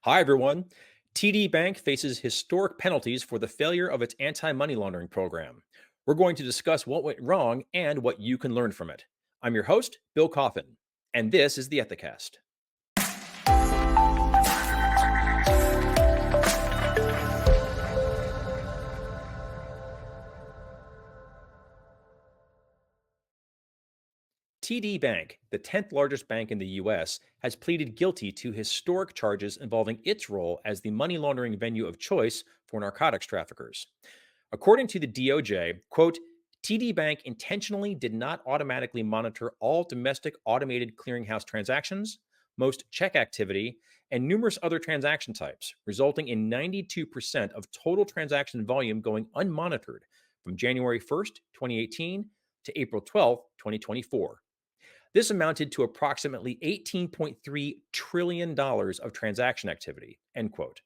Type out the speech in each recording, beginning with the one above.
Hi, everyone. TD Bank faces historic penalties for the failure of its anti money laundering program. We're going to discuss what went wrong and what you can learn from it. I'm your host, Bill Coffin, and this is the Ethicast. TD Bank, the 10th largest bank in the US, has pleaded guilty to historic charges involving its role as the money laundering venue of choice for narcotics traffickers. According to the DOJ, quote, TD Bank intentionally did not automatically monitor all domestic automated clearinghouse transactions, most check activity, and numerous other transaction types, resulting in 92% of total transaction volume going unmonitored from January 1st, 2018 to April 12th, 2024. This amounted to approximately $18.3 trillion of transaction activity, end quote.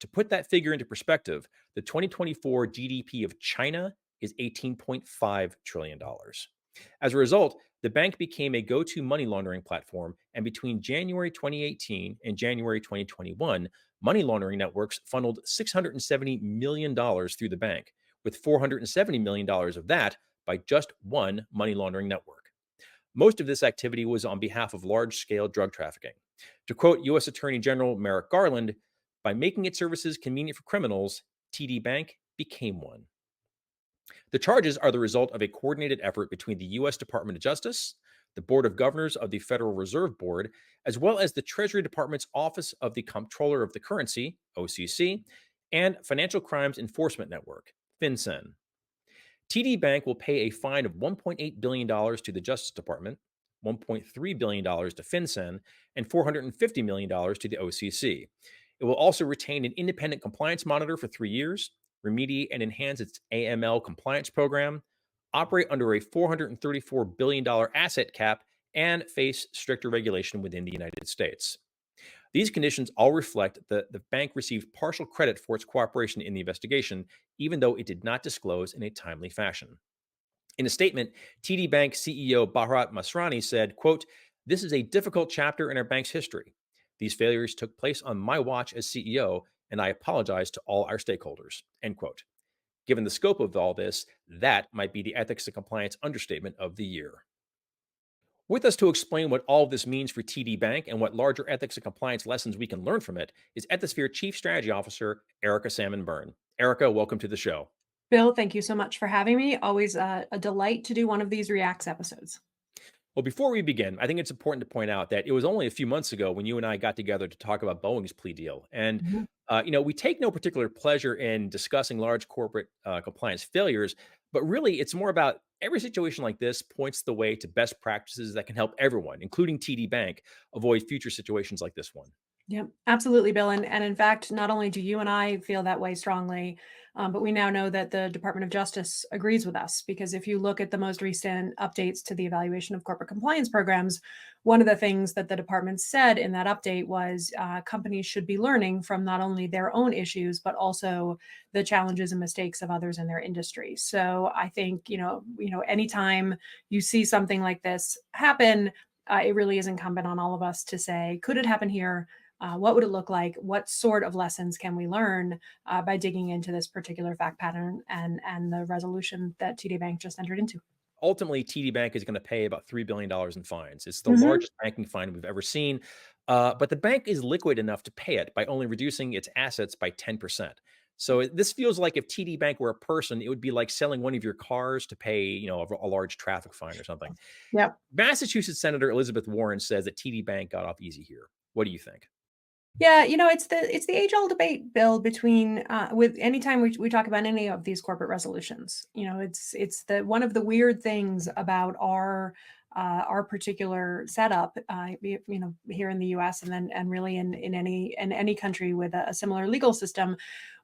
To put that figure into perspective, the 2024 GDP of China is $18.5 trillion. As a result, the bank became a go to money laundering platform, and between January 2018 and January 2021, money laundering networks funneled $670 million through the bank, with $470 million of that by just one money laundering network. Most of this activity was on behalf of large scale drug trafficking. To quote U.S. Attorney General Merrick Garland, by making its services convenient for criminals, TD Bank became one. The charges are the result of a coordinated effort between the U.S. Department of Justice, the Board of Governors of the Federal Reserve Board, as well as the Treasury Department's Office of the Comptroller of the Currency, OCC, and Financial Crimes Enforcement Network, FinCEN. TD Bank will pay a fine of $1.8 billion to the Justice Department, $1.3 billion to FinCEN, and $450 million to the OCC. It will also retain an independent compliance monitor for 3 years, remediate and enhance its AML compliance program, operate under a $434 billion asset cap, and face stricter regulation within the United States. These conditions all reflect that the bank received partial credit for its cooperation in the investigation, even though it did not disclose in a timely fashion. In a statement, TD Bank CEO Bharat Masrani said, quote, "This is a difficult chapter in our bank's history. These failures took place on my watch as CEO, and I apologize to all our stakeholders," end quote. Given the scope of all this, that might be the ethics and compliance understatement of the year. With us to explain what all of this means for TD Bank and what larger ethics and compliance lessons we can learn from it is Ethisphere Chief Strategy Officer Erica Salmon Byrne. Erica, welcome to the show. Bill, thank you so much for having me. Always a delight to do one of these Reacts episodes. Well, before we begin, I think it's important to point out that it was only a few months ago when you and I got together to talk about Boeing's plea deal. And, Mhm. we take no particular pleasure in discussing large corporate compliance failures, but really it's more about every situation like this points the way to best practices that can help everyone, including TD Bank, avoid future situations like this one. Yep, absolutely, Bill. And in fact, not only do you and I feel that way strongly, but we now know that the Department of Justice agrees with us. Because if you look at the most recent updates to the evaluation of corporate compliance programs, one of the things that the department said in that update was companies should be learning from not only their own issues, but also the challenges and mistakes of others in their industry. So I think anytime you see something like this happen, it really is incumbent on all of us to say, could it happen here? What would it look like? What sort of lessons can we learn by digging into this particular fact pattern and the resolution that TD Bank just entered into? Ultimately, TD Bank is going to pay about $3 billion in fines. It's the Hmm. largest banking fine we've ever seen. But the bank is liquid enough to pay it by only reducing its assets by 10%. So this feels like if TD Bank were a person, it would be like selling one of your cars to pay, a large traffic fine or something. Yep. Massachusetts Senator Elizabeth Warren says that TD Bank got off easy here. What do you think? Yeah, it's the age-old debate, Bill, between with anytime we talk about any of these corporate resolutions. It's the one of the weird things about our particular setup, here in the U.S. and really in any country with a similar legal system,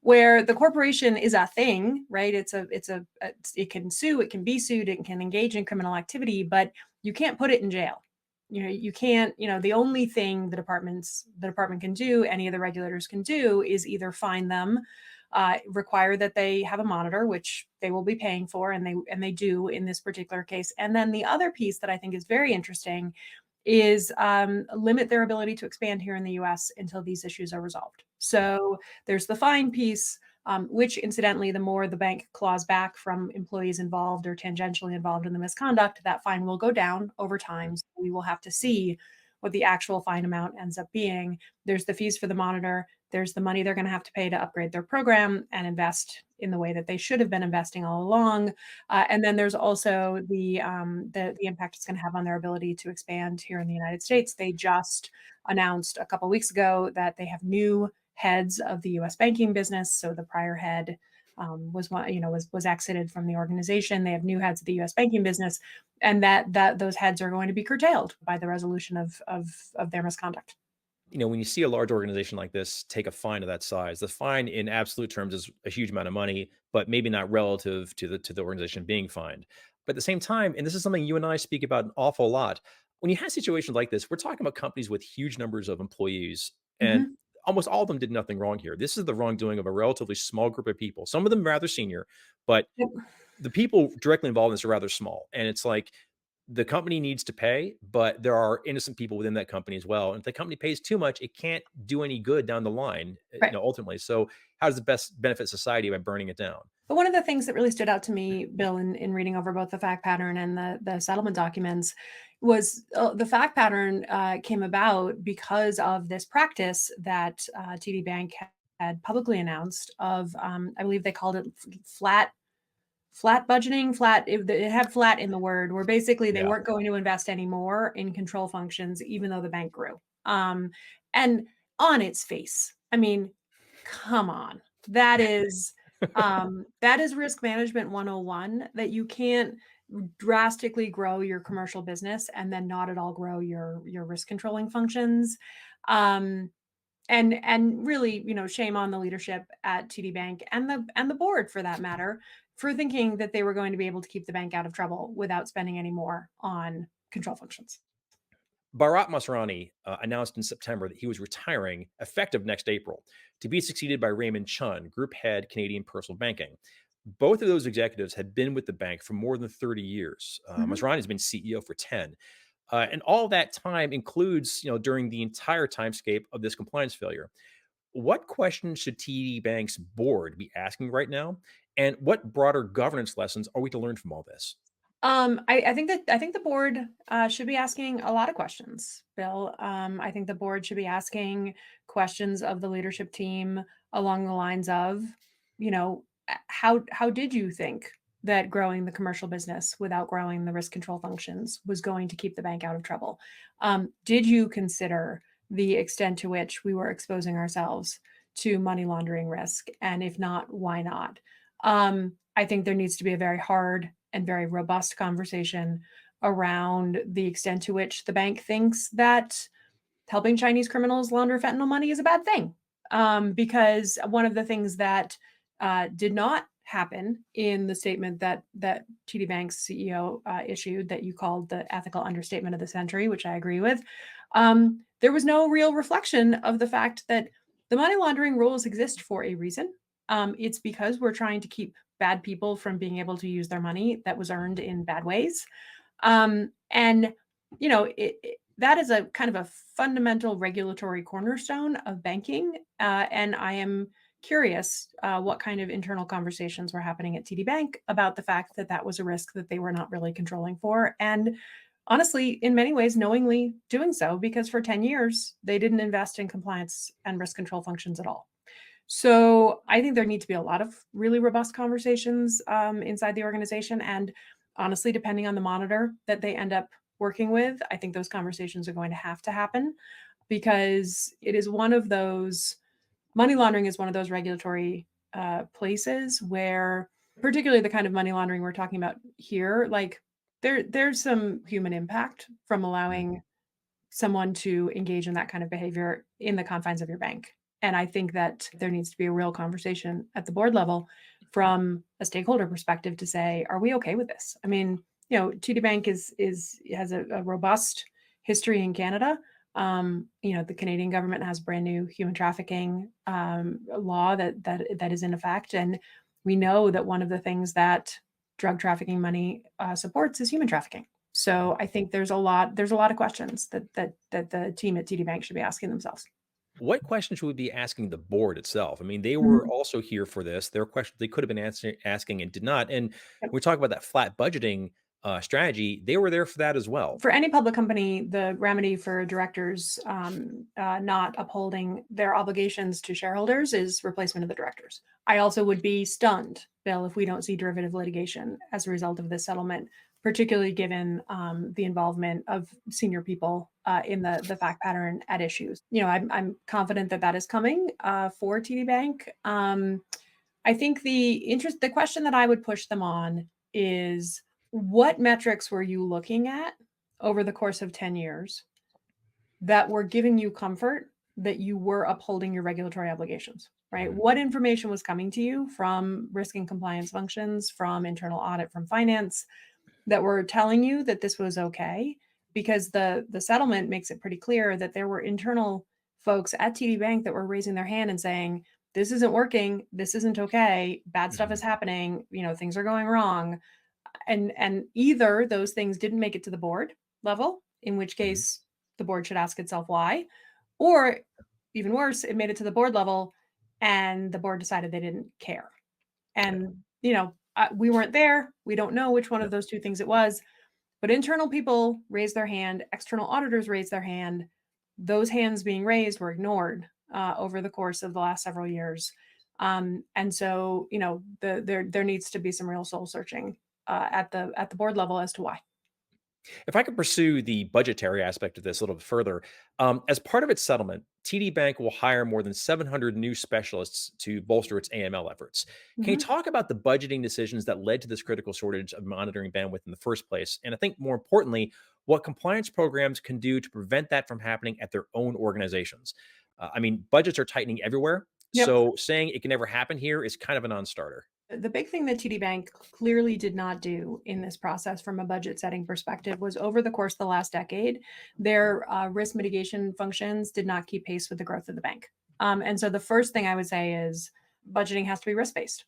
where the corporation is a thing, right? It can sue, it can be sued, it can engage in criminal activity, but you can't put it in jail. You can't, the only thing the department can do, any of the regulators can do, is either fine them, require that they have a monitor, which they will be paying for, and they do in this particular case. And then the other piece that I think is very interesting is limit their ability to expand here in the US until these issues are resolved. So there's the fine piece, which incidentally, the more the bank claws back from employees involved or tangentially involved in the misconduct, that fine will go down over time. So we will have to see what the actual fine amount ends up being. There's the fees for the monitor. There's the money they're going to have to pay to upgrade their program and invest in the way that they should have been investing all along. And then there's also the impact it's going to have on their ability to expand here in the United States. They just announced a couple weeks ago that they have new heads of the U.S. banking business. So the prior head was exited from the organization. They have new heads of the U.S. banking business, and that those heads are going to be curtailed by the resolution of their misconduct. When you see a large organization like this take a fine of that size, the fine in absolute terms is a huge amount of money, but maybe not relative to the organization being fined. But at the same time, and this is something you and I speak about an awful lot, when you have situations like this, we're talking about companies with huge numbers of employees, and Mhm. almost all of them did nothing wrong here. This is the wrongdoing of a relatively small group of people. Some of them rather senior, but Yep. the people directly involved in this are rather small. And it's like the company needs to pay, but there are innocent people within that company as well. And if the company pays too much, it can't do any good down the line, Right. ultimately. So how does the best benefit society by burning it down? But one of the things that really stood out to me, Bill, in reading over both the fact pattern and the settlement documents, was the fact pattern came about because of this practice that TD Bank had publicly announced of, I believe they called it flat budgeting. It had flat in the word, where basically they Yeah. weren't going to invest any more in control functions, even though the bank grew. And on its face, I mean, come on, that is risk management 101, that you can't drastically grow your commercial business and then not at all grow your risk controlling functions. Um, and really, shame on the leadership at TD Bank and the board, for that matter, for thinking that they were going to be able to keep the bank out of trouble without spending any more on control functions. Bharat Masrani announced in September that he was retiring effective next April to be succeeded by Raymond Chun, Group Head, Canadian Personal Banking. Both of those executives had been with the bank for more than 30 years. Mhm. Masrani has been CEO for 10. And all that time includes, during the entire timescape of this compliance failure. What questions should TD Bank's board be asking right now? And what broader governance lessons are we to learn from all this? I think the board should be asking a lot of questions, Bill. I think the board should be asking questions of the leadership team along the lines of, how did you think that growing the commercial business without growing the risk control functions was going to keep the bank out of trouble? Did you consider the extent to which we were exposing ourselves to money laundering risk? And if not, why not? I think there needs to be a very hard and very robust conversation around the extent to which the bank thinks that helping Chinese criminals launder fentanyl money is a bad thing. Because one of the things that did not happen in the statement that TD Bank's CEO issued, that you called the ethical understatement of the century, which I agree with, there was no real reflection of the fact that the money laundering rules exist for a reason. It's because we're trying to keep bad people from being able to use their money that was earned in bad ways. And that is a kind of a fundamental regulatory cornerstone of banking. And I am curious what kind of internal conversations were happening at TD Bank about the fact that that was a risk that they were not really controlling for. And honestly, in many ways, knowingly doing so, because for 10 years, they didn't invest in compliance and risk control functions at all. So I think there need to be a lot of really robust conversations inside the organization. And honestly, depending on the monitor that they end up working with, I think those conversations are going to have to happen, because it is one of those, money laundering is one of those regulatory places where, particularly the kind of money laundering we're talking about here, like there's some human impact from Mm. allowing someone to engage in that kind of behavior in the confines of your bank. And I think that there needs to be a real conversation at the board level from a stakeholder perspective to say, are we okay with this? I mean, TD Bank is has a robust history in Canada. The Canadian government has brand new human trafficking law that is in effect, and we know that one of the things that drug trafficking money supports is human trafficking. So I think there's a lot of questions that the team at TD Bank should be asking themselves. What questions should we be asking the board itself? I mean, they were Mhm. also here for this. There are questions they could have been asking and did not. And Yep. we talk about that flat budgeting strategy. They were there for that as well. For any public company, the remedy for directors not upholding their obligations to shareholders is replacement of the directors. I also would be stunned, Bill, if we don't see derivative litigation as a result of this settlement, particularly given the involvement of senior people in the fact pattern at issues. I'm confident that that is coming for TD Bank. I think the question that I would push them on is, what metrics were you looking at over the course of 10 years that were giving you comfort that you were upholding your regulatory obligations, right? Mhm. What information was coming to you from risk and compliance functions, from internal audit, from finance, that were telling you that this was okay? Because the settlement makes it pretty clear that there were internal folks at TD Bank that were raising their hand and saying, this isn't working, this isn't okay, bad stuff is Mhm. happening, things are going wrong. And either those things didn't make it to the board level, in which Mhm. case the board should ask itself why, or even worse, it made it to the board level and the board decided they didn't care. Yeah. And we weren't there, we don't know which one of Yep. those two things it was, but internal people raised their hand, external auditors raised their hand. Those hands being raised were ignored over the course of the last several years. And so, there needs to be some real soul searching at the board level as to why. If I could pursue the budgetary aspect of this a little bit further, as part of its settlement, TD Bank will hire more than 700 new specialists to bolster its AML efforts. Can you Mhm. talk about the budgeting decisions that led to this critical shortage of monitoring bandwidth in the first place? And I think more importantly, what compliance programs can do to prevent that from happening at their own organizations. I mean, budgets are tightening everywhere. Yep. So saying it can never happen here is kind of a non starter. The big thing that TD Bank clearly did not do in this process from a budget setting perspective was, over the course of the last decade, their risk mitigation functions did not keep pace with the growth of the bank. And so the first thing I would say is budgeting has to be risk based.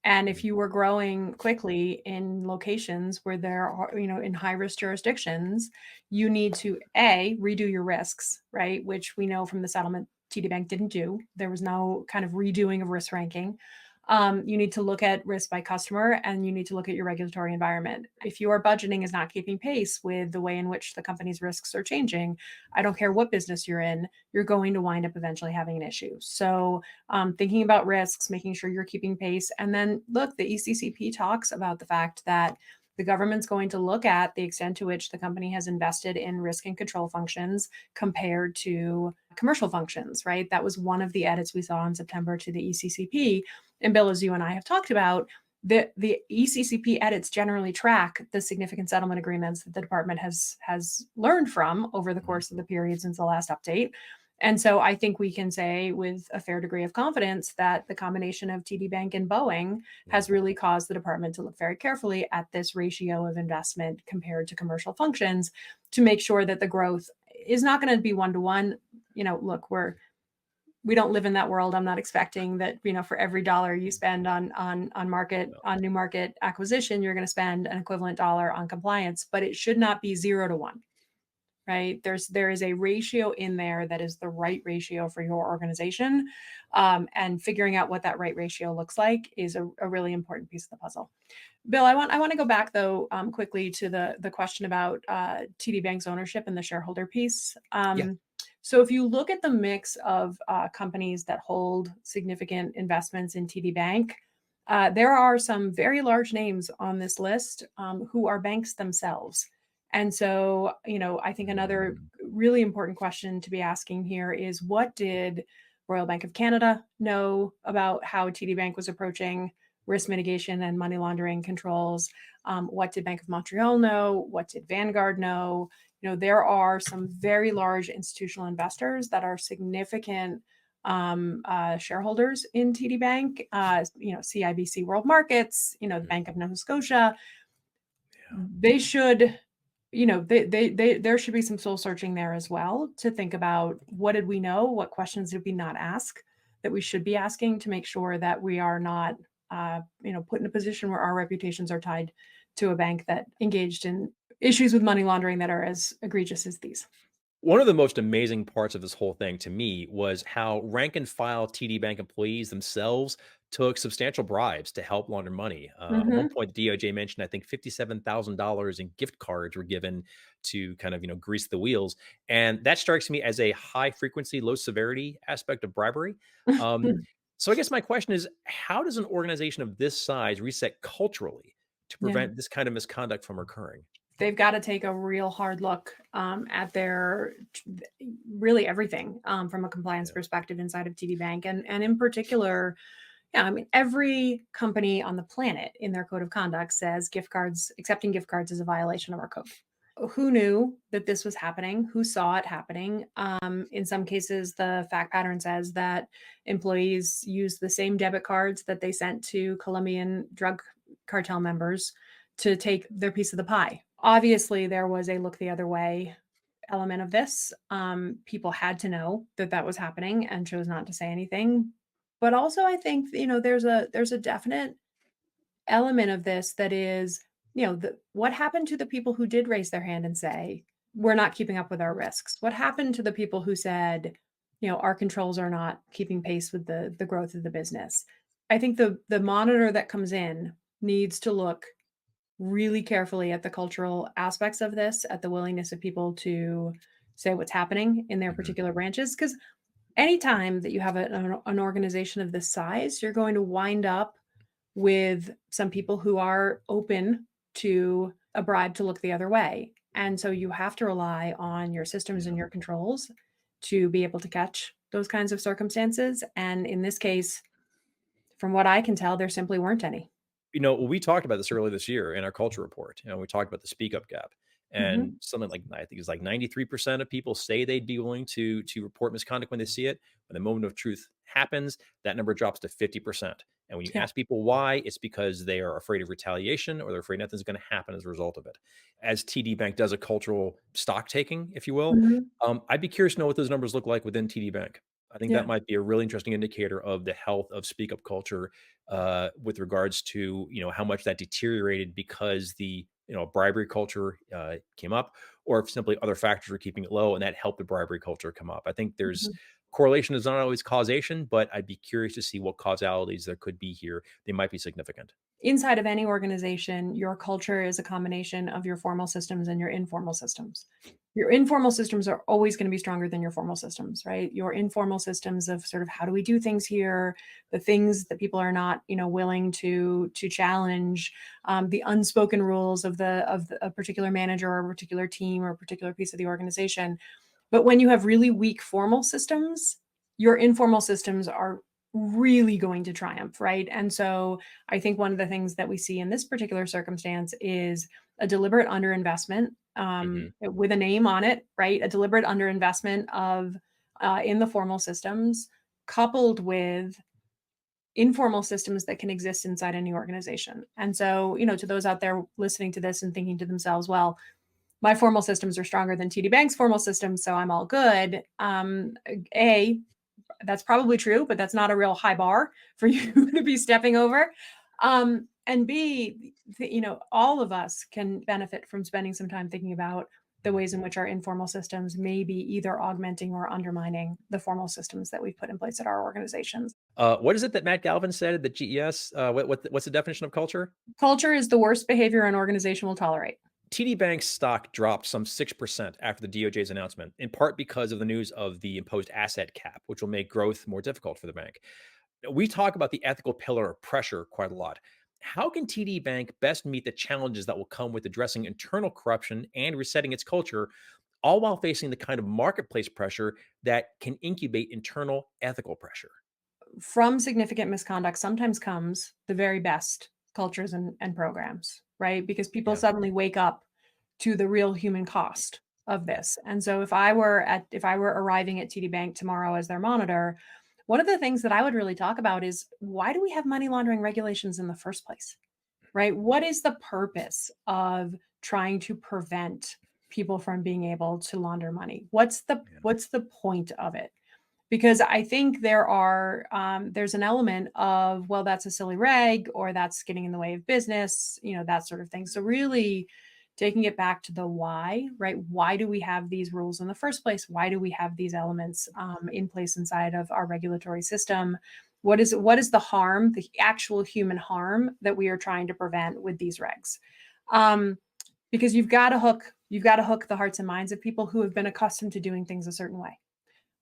And if you were growing quickly in locations where there are, in high risk jurisdictions, you need to redo your risks, right? Which we know from the settlement TD Bank didn't do. There was no kind of redoing of risk ranking. You need to look at risk by customer, and you need to look at your regulatory environment. If your budgeting is not keeping pace with the way in which the company's risks are changing, I don't care what business you're in, you're going to wind up eventually having an issue. So thinking about risks, making sure you're keeping pace. And then look, the ECCP talks about the fact that the government's going to look at the extent to which the company has invested in risk and control functions compared to commercial functions, right? That was one of the edits we saw in September to the ECCP. And Bill, as you and I have talked about, the ECCP edits generally track the significant settlement agreements that the department has learned from over the Mhm. course of the period since the last update. And so I think we can say with a fair degree of confidence that the combination of TD Bank and Boeing Yeah. has really caused the department to look very carefully at this ratio of investment compared to commercial functions to make sure that the growth is not going to be one to one. Look, we don't live in that world. I'm not expecting that, for every dollar you spend on new market acquisition, you're going to spend an equivalent dollar on compliance, but it should not be 0 to 1. Right? There is a ratio in there that is the right ratio for your organization, and figuring out what that right ratio looks like is a really important piece of the puzzle. Bill, I want to go back though, quickly to the question about TD Bank's ownership and the shareholder piece. Yeah. So if you look at the mix of companies that hold significant investments in TD Bank, there are some very large names on this list who are banks themselves. And so, I think another Mm. really important question to be asking here is, what did Royal Bank of Canada know about how TD Bank was approaching risk mitigation and money laundering controls? What did Bank of Montreal know? What did Vanguard know? There are some very large institutional investors that are significant shareholders in TD Bank, CIBC World Markets, the Mhm. Bank of Nova Scotia. Yeah. They should, there should be some soul searching there as well to think about, what did we know? What questions did we not ask that we should be asking to make sure that we are not, put in a position where our reputations are tied to a bank that engaged in issues with money laundering that are as egregious as these. One of the most amazing parts of this whole thing to me was how rank and file TD Bank employees themselves took substantial bribes to help launder money. At one Hmm. point, the DOJ mentioned, I think, $57,000 in gift cards were given to kind of, grease the wheels. And that strikes me as a high frequency, low severity aspect of bribery. Um, so I guess my question is, how does an organization of this size reset culturally to Yeah. prevent this kind of misconduct from occurring? They've got to take a real hard look at their really everything from a compliance Yeah. perspective inside of TD Bank, and in particular, yeah, I mean every company on the planet in their code of conduct says accepting gift cards is a violation of our code. Who knew that this was happening? Who saw it happening? In some cases, the fact pattern says that employees use the same debit cards that they sent to Colombian drug cartel members to take their piece of the pie. Obviously, there was a look the other way element of this. People had to know that that was happening and chose not to say anything. But also, I think there's a definite element of this that is, what happened to the people who did raise their hand and say, we're not keeping up with our risks? What happened to the people who said, our controls are not keeping pace with the growth of the business? I think the monitor that comes in needs to look really carefully at the cultural aspects of this, at the willingness of people to say what's happening in their Mhm. particular branches. Because anytime that you have an organization of this size, you're going to wind up with some people who are open to a bribe to look the other way. And so you have to rely on your systems and Yeah. your controls to be able to catch those kinds of circumstances. And in this case, from what I can tell, there simply weren't any. We talked about this earlier this year in our culture report. We talked about the Speakup Gap, and Mhm. something like I think it's like 93% of people say they'd be willing to report misconduct when they see it. When the moment of truth happens, that number drops to 50%. And when you Yeah. ask people why, it's because they are afraid of retaliation or they're afraid nothing's going to happen as a result of it. As TD Bank does a cultural stock taking, if you will, Mhm. I'd be curious to know what those numbers look like within TD Bank. I think that Yeah. might be a really interesting indicator of the health of speak up culture with regards to how much that deteriorated because the bribery culture came up, or if simply other factors were keeping it low, and that helped the bribery culture come up. I think there's Mhm. correlation is not always causation, but I'd be curious to see what causalities there could be here. They might be significant. Inside of any organization, your culture is a combination of your formal systems and your informal systems. Your informal systems are always going to be stronger than your formal systems, right? Your informal systems of sort of how do we do things here, the things that people are not, willing to challenge, the unspoken rules of a particular manager or a particular team or a particular piece of the organization. But when you have really weak formal systems, your informal systems are really going to triumph, right? And so I think one of the things that we see in this particular circumstance is a deliberate underinvestment Hmm. with a name on it, right? A deliberate underinvestment of in the formal systems, coupled with informal systems that can exist inside any organization. And so, to those out there listening to this and thinking to themselves, well, my formal systems are stronger than TD Bank's formal systems, so I'm all good. A, that's probably true, but that's not a real high bar for you to be stepping over. And B, all of us can benefit from spending some time thinking about the ways in which our informal systems may be either augmenting or undermining the formal systems that we've put in place at our organizations. What is it that Matt Galvin said at the GES? What's the definition of culture? Culture is the worst behavior an organization will tolerate. TD Bank's stock dropped some 6% after the DOJ's announcement, in part because of the news of the imposed asset cap, which will make growth more difficult for the bank. We talk about the ethical pillar of pressure quite a lot. How can TD Bank best meet the challenges that will come with addressing internal corruption and resetting its culture, all while facing the kind of marketplace pressure that can incubate internal ethical pressure? From significant misconduct sometimes comes the very best cultures and programs, right? Because people Yeah. suddenly wake up to the real human cost of this. And so if I were arriving at TD Bank tomorrow as their monitor, one of the things that I would really talk about is why do we have money laundering regulations in the first place? Right? What is the purpose of trying to prevent people from being able to launder money? What's the point of it? Because I think there's an element of, well, that's a silly reg or that's getting in the way of business, that sort of thing. So really taking it back to the why, right? Why do we have these rules in the first place? Why do we have these elements in place inside of our regulatory system? What is the harm, the actual human harm that we are trying to prevent with these regs? Because you've got to hook the hearts and minds of people who have been accustomed to doing things a certain way.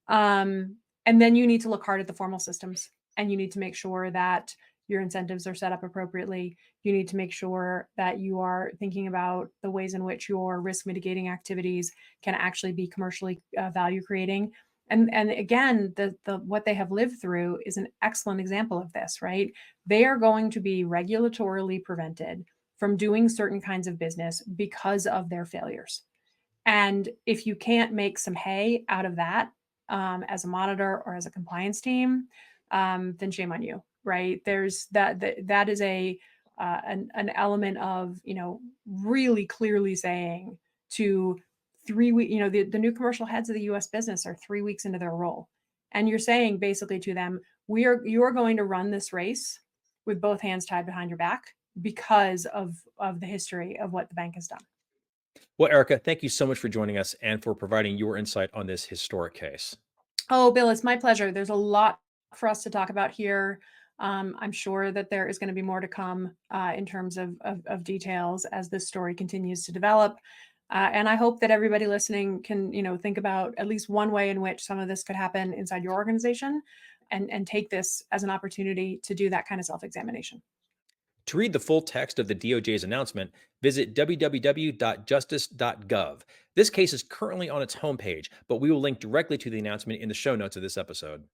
And then you need to look hard at the formal systems, and you need to make sure that your incentives are set up appropriately. You need to make sure that you are thinking about the ways in which your risk mitigating activities can actually be commercially value creating. And again, the what they have lived through is an excellent example of this, right? They are going to be regulatorily prevented from doing certain kinds of business because of their failures. And if you can't make some hay out of that as a monitor or as a compliance team, then shame on you, right? There's that is an element of really clearly saying to 3 weeks, the new commercial heads of the U.S. business are 3 weeks into their role, and you're saying basically to them, you are going to run this race with both hands tied behind your back because of the history of what the bank has done. Well, Erica, thank you so much for joining us and for providing your insight on this historic case. Oh, Bill, it's my pleasure. There's a lot for us to talk about here. I'm sure that there is going to be more to come in terms of details as this story continues to develop. And I hope that everybody listening can, think about at least one way in which some of this could happen inside your organization, and take this as an opportunity to do that kind of self-examination. To read the full text of the DOJ's announcement, visit www.justice.gov. This case is currently on its homepage, but we will link directly to the announcement in the show notes of this episode.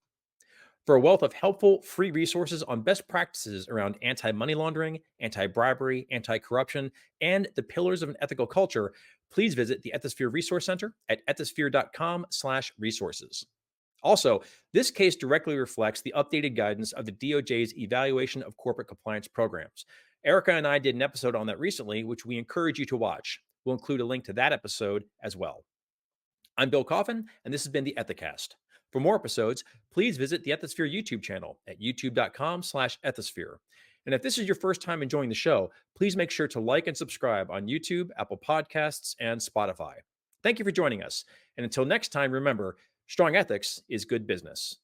For a wealth of helpful, free resources on best practices around anti money laundering, anti bribery, anti corruption, and the pillars of an ethical culture, please visit the Ethisphere Resource Center at ethisphere.com/resources. Also, this case directly reflects the updated guidance of the DOJ's evaluation of corporate compliance programs. Erica and I did an episode on that recently, which we encourage you to watch. We'll include a link to that episode as well. I'm Bill Coffin, and this has been the Ethicast. For more episodes, please visit the Ethisphere YouTube channel at youtube.com/ethisphere. And if this is your first time enjoying the show, please make sure to like and subscribe on YouTube, Apple Podcasts, and Spotify. Thank you for joining us. And until next time, remember, strong ethics is good business.